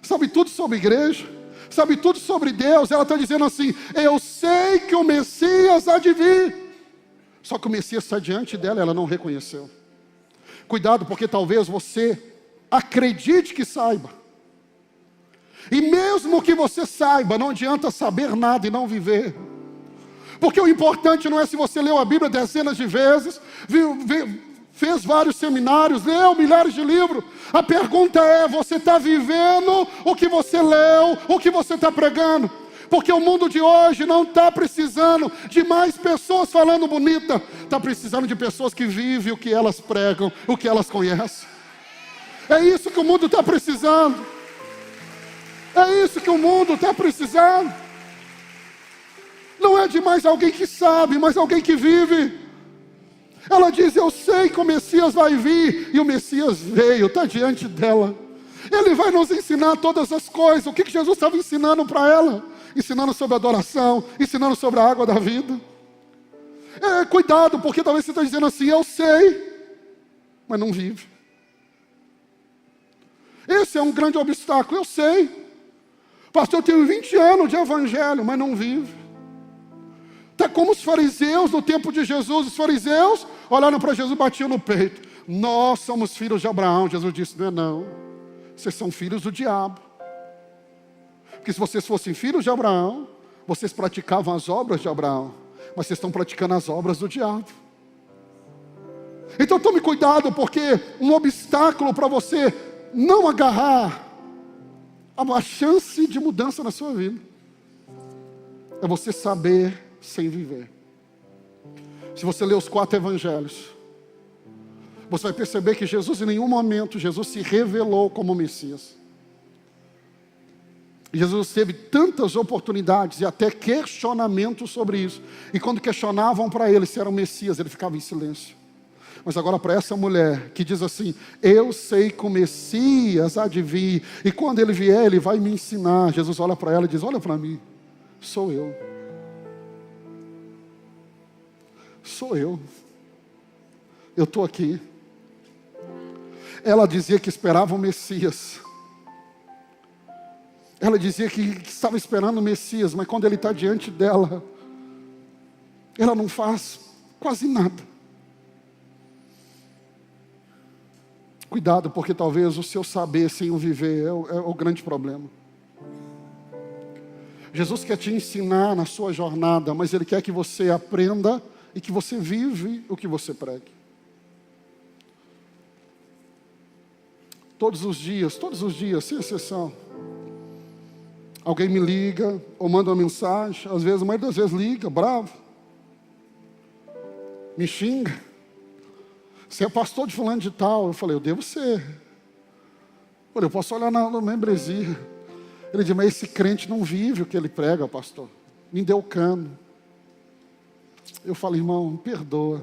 S1: sabem tudo sobre igreja, sabem tudo sobre Deus. Ela está dizendo assim: eu sei que o Messias há de vir. Só que o Messias está diante dela, ela não reconheceu. Cuidado, porque talvez você acredite que saiba. E mesmo que você saiba, não adianta saber nada e não viver. Porque o importante não é se você leu a Bíblia dezenas de vezes, fez vários seminários, leu milhares de livros. A pergunta é: você está vivendo o que você leu, o que você está pregando? Porque o mundo de hoje não está precisando de mais pessoas falando bonita. Está precisando de pessoas que vivem o que elas pregam, o que elas conhecem. É isso que o mundo está precisando. É isso que o mundo está precisando. Não é de mais alguém que sabe, mas alguém que vive. Ela diz, eu sei que o Messias vai vir. E o Messias veio, está diante dela. Ele vai nos ensinar todas as coisas. O que Jesus estava ensinando para ela? Ensinando sobre adoração, ensinando sobre a água da vida. Cuidado, porque talvez você está dizendo assim, eu sei, mas não vive. Esse é um grande obstáculo, eu sei. Pastor, eu tenho 20 anos de evangelho, mas não vive. Está como os fariseus no tempo de Jesus. Os fariseus olharam para Jesus e batiam no peito. Nós somos filhos de Abraão. Jesus disse, não é não. Vocês são filhos do diabo. Porque se vocês fossem filhos de Abraão, vocês praticavam as obras de Abraão. Mas vocês estão praticando as obras do diabo. Então tome cuidado, porque um obstáculo para você não agarrar a chance de mudança na sua vida é você saber sem viver. Se você ler os 4 evangelhos, você vai perceber que Jesus em nenhum momento Jesus se revelou como Messias. Jesus teve tantas oportunidades e até questionamentos sobre isso. E quando questionavam para ele se era o Messias, ele ficava em silêncio. Mas agora para essa mulher que diz assim, eu sei que o Messias há de vir, e quando ele vier, ele vai me ensinar. Jesus olha para ela e diz, olha para mim, sou eu. Sou eu. Eu estou aqui. Ela dizia que esperava o Messias. Ela dizia que estava esperando o Messias, mas quando ele está diante dela, ela não faz quase nada. Cuidado, porque talvez o seu saber sem o viver é o grande problema. Jesus quer te ensinar na sua jornada, mas Ele quer que você aprenda e que você vive o que você prega. Todos os dias, sem exceção. Alguém me liga ou manda uma mensagem, às vezes, a maioria das vezes liga, bravo. Me xinga. Você é pastor de fulano de tal. Eu falei, eu devo ser. Eu posso olhar na membresia. Ele diz, mas esse crente não vive o que ele prega, pastor. Me deu cano. Eu falei, irmão, me perdoa.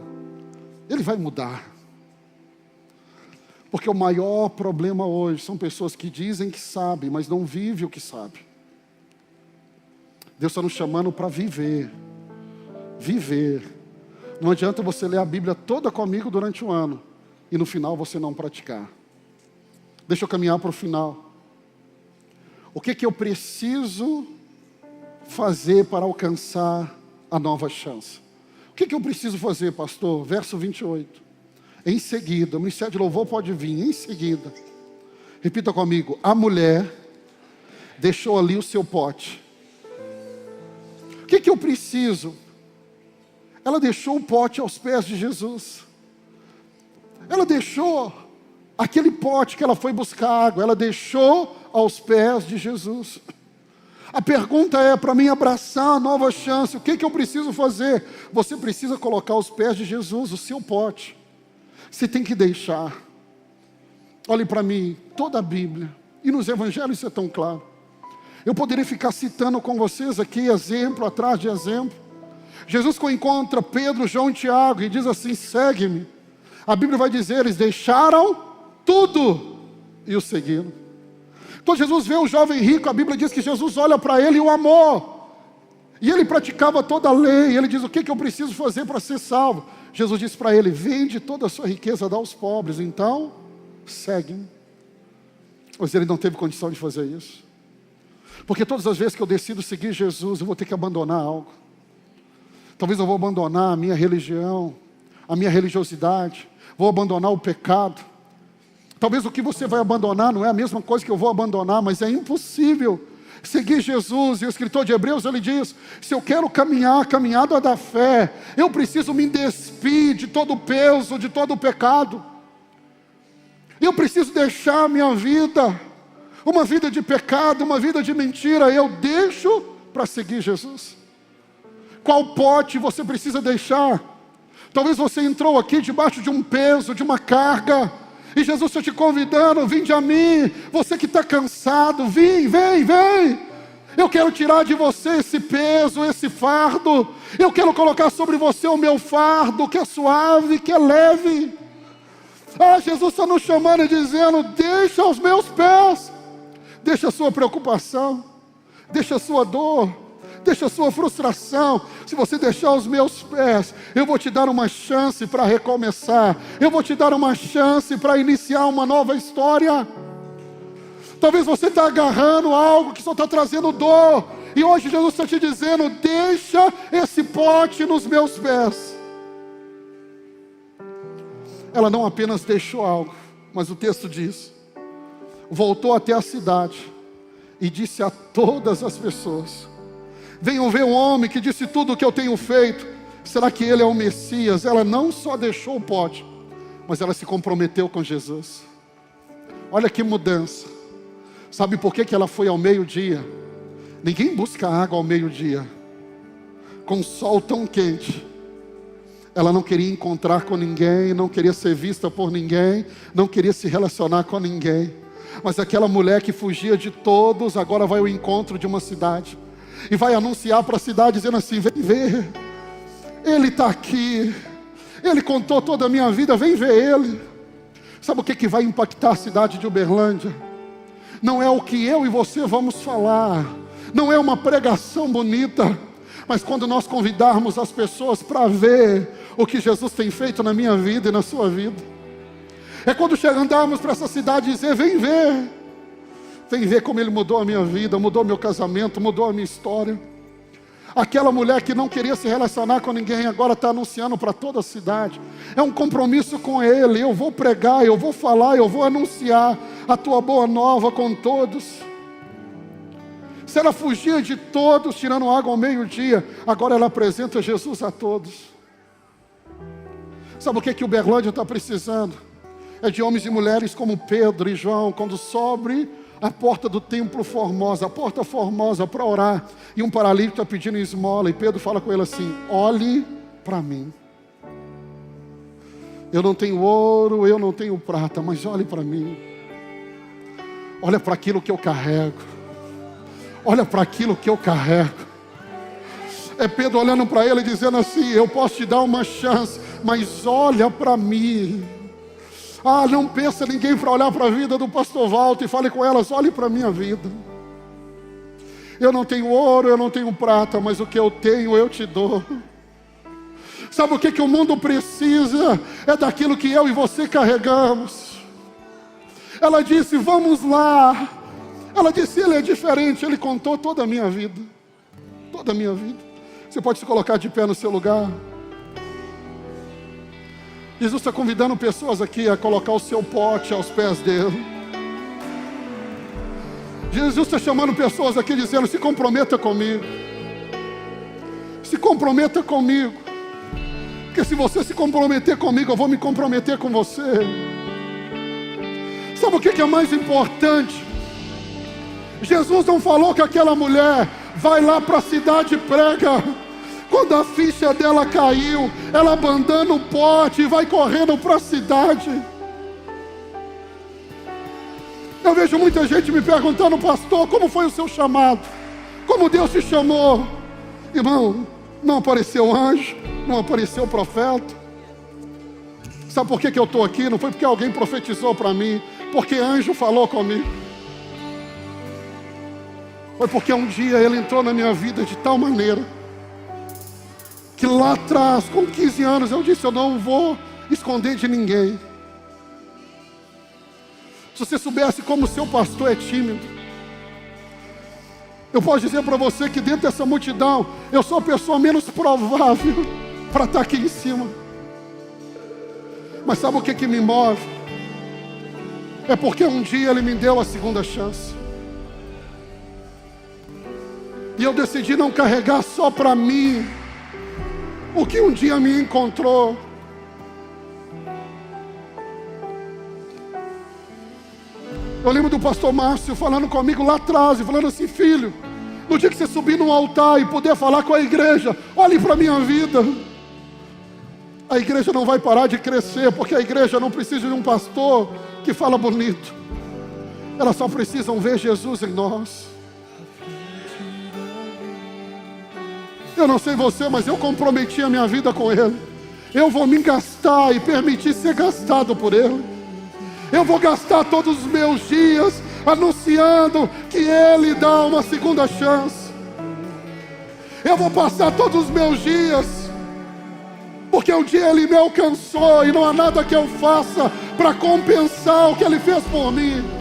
S1: Ele vai mudar. Porque o maior problema hoje são pessoas que dizem que sabem, mas não vivem o que sabem. Deus está nos chamando para viver. Viver. Não adianta você ler a Bíblia toda comigo durante um ano e no final você não praticar. Deixa eu caminhar para o final. O que eu preciso fazer para alcançar a nova chance? O que eu preciso fazer, pastor? Verso 28. Em seguida, o ministério de louvor pode vir. Em seguida, repita comigo. A mulher deixou ali o seu pote. O que eu preciso? Ela deixou o pote aos pés de Jesus. Ela deixou aquele pote que ela foi buscar água. Ela deixou aos pés de Jesus. A pergunta é, para mim abraçar a nova chance, o que eu preciso fazer? Você precisa colocar aos pés de Jesus o seu pote. Você tem que deixar. Olhe para mim, toda a Bíblia, e nos evangelhos isso é tão claro. Eu poderia ficar citando com vocês aqui, exemplo atrás de exemplo. Jesus encontra Pedro, João e Tiago e diz assim, segue-me. A Bíblia vai dizer, eles deixaram tudo e o seguiram. Quando Jesus vê o jovem rico, a Bíblia diz que Jesus olha para ele e o amou. E ele praticava toda a lei. E ele diz, o que eu preciso fazer para ser salvo? Jesus disse para ele, vende toda a sua riqueza, dá aos pobres. Então, segue-me. Mas ele não teve condição de fazer isso. Porque todas as vezes que eu decido seguir Jesus, eu vou ter que abandonar algo. Talvez eu vou abandonar a minha religião, a minha religiosidade, vou abandonar o pecado. Talvez o que você vai abandonar não é a mesma coisa que eu vou abandonar, mas é impossível seguir Jesus. E o escritor de Hebreus, ele diz, se eu quero caminhar a caminhada da fé, eu preciso me despir de todo o peso, de todo o pecado. Eu preciso deixar a minha vida, uma vida de pecado, uma vida de mentira, eu deixo para seguir Jesus? Qual pote você precisa deixar? Talvez você entrou aqui debaixo de um peso, de uma carga, e Jesus está te convidando: vinde a mim, você que está cansado, vem. Eu quero tirar de você esse peso, esse fardo. Eu quero colocar sobre você o meu fardo, que é suave, que é leve. Jesus está nos chamando e dizendo: deixa aos meus pés. Deixa a sua preocupação, deixa a sua dor, deixa a sua frustração. Se você deixar aos meus pés, eu vou te dar uma chance para recomeçar. Eu vou te dar uma chance para iniciar uma nova história. Talvez você está agarrando algo que só está trazendo dor, e hoje Jesus está te dizendo: deixa esse pote nos meus pés. Ela não apenas deixou algo, mas o texto diz: voltou até a cidade e disse a todas as pessoas: venham ver o homem que disse tudo o que eu tenho feito. Será que ele é o Messias? Ela não só deixou o pote, mas ela se comprometeu com Jesus. Olha que mudança. Sabe por que ela foi ao meio-dia? Ninguém busca água ao meio-dia, com o sol tão quente. Ela não queria encontrar com ninguém, não queria ser vista por ninguém, não queria se relacionar com ninguém. Mas aquela mulher que fugia de todos, agora vai ao encontro de uma cidade, e vai anunciar para a cidade dizendo assim: vem ver, ele está aqui, ele contou toda a minha vida, vem ver ele. Sabe o que vai impactar a cidade de Uberlândia? Não é o que eu e você vamos falar, não é uma pregação bonita, mas quando nós convidarmos as pessoas para ver o que Jesus tem feito na minha vida e na sua vida. É quando andarmos para essa cidade e dizer: vem ver como ele mudou a minha vida, mudou meu casamento, mudou a minha história. Aquela mulher que não queria se relacionar com ninguém, agora está anunciando para toda a cidade. É um compromisso com ele. Eu vou pregar, eu vou falar, eu vou anunciar a tua boa nova com todos. Se ela fugia de todos, tirando água ao meio-dia, agora ela apresenta Jesus a todos. Sabe o que Uberlândia está precisando? É de homens e mulheres como Pedro e João, quando sobre a porta do templo Formosa, a porta formosa para orar, e um paralítico está pedindo esmola, e Pedro fala com ele assim: olhe para mim. Eu não tenho ouro, eu não tenho prata, mas olhe para mim. Olha para aquilo que eu carrego. Olha para aquilo que eu carrego. É Pedro olhando para ele e dizendo assim: eu posso te dar uma chance, mas olha para mim. Não pensa ninguém para olhar para a vida do pastor Walter e fale com elas: olhe para a minha vida. Eu não tenho ouro, eu não tenho prata, mas o que eu tenho eu te dou. Sabe o que o mundo precisa? É daquilo que eu e você carregamos. Ela disse: vamos lá. Ela disse: ele é diferente, ele contou toda a minha vida. Toda a minha vida. Você pode se colocar de pé no seu lugar. Jesus está convidando pessoas aqui a colocar o seu pote aos pés dele. Jesus está chamando pessoas aqui dizendo: se comprometa comigo. Se comprometa comigo. Porque se você se comprometer comigo, eu vou me comprometer com você. Sabe o que é mais importante? Jesus não falou que aquela mulher vai lá para a cidade e prega. Quando a ficha dela caiu, ela abandona o pote e vai correndo para a cidade. Eu vejo muita gente me perguntando: pastor, como foi o seu chamado? Como Deus te chamou? Irmão, não apareceu anjo, não apareceu profeta. Sabe por que eu estou aqui? Não foi porque alguém profetizou para mim, porque anjo falou comigo. Foi porque um dia ele entrou na minha vida de tal maneira que lá atrás, com 15 anos, eu disse: eu não vou esconder de ninguém. Se você soubesse como o seu pastor é tímido, eu posso dizer para você que dentro dessa multidão, eu sou a pessoa menos provável para estar aqui em cima. Mas sabe o que me move? É porque um dia ele me deu a segunda chance. E eu decidi não carregar só para mim o que um dia me encontrou. Eu lembro do pastor Márcio falando comigo lá atrás e falando assim: filho, No dia que você subir num altar e puder falar com a igreja, olhe para a minha vida, a igreja não vai parar de crescer, porque a igreja não precisa de um pastor que fala bonito. Elas só precisam ver Jesus em nós. Eu não sei você, mas eu comprometi a minha vida com Ele. Eu vou me gastar e permitir ser gastado por Ele. Eu vou gastar todos os meus dias anunciando que Ele dá uma segunda chance. Eu vou passar todos os meus dias, porque um dia Ele me alcançou e não há nada que eu faça para compensar o que Ele fez por mim.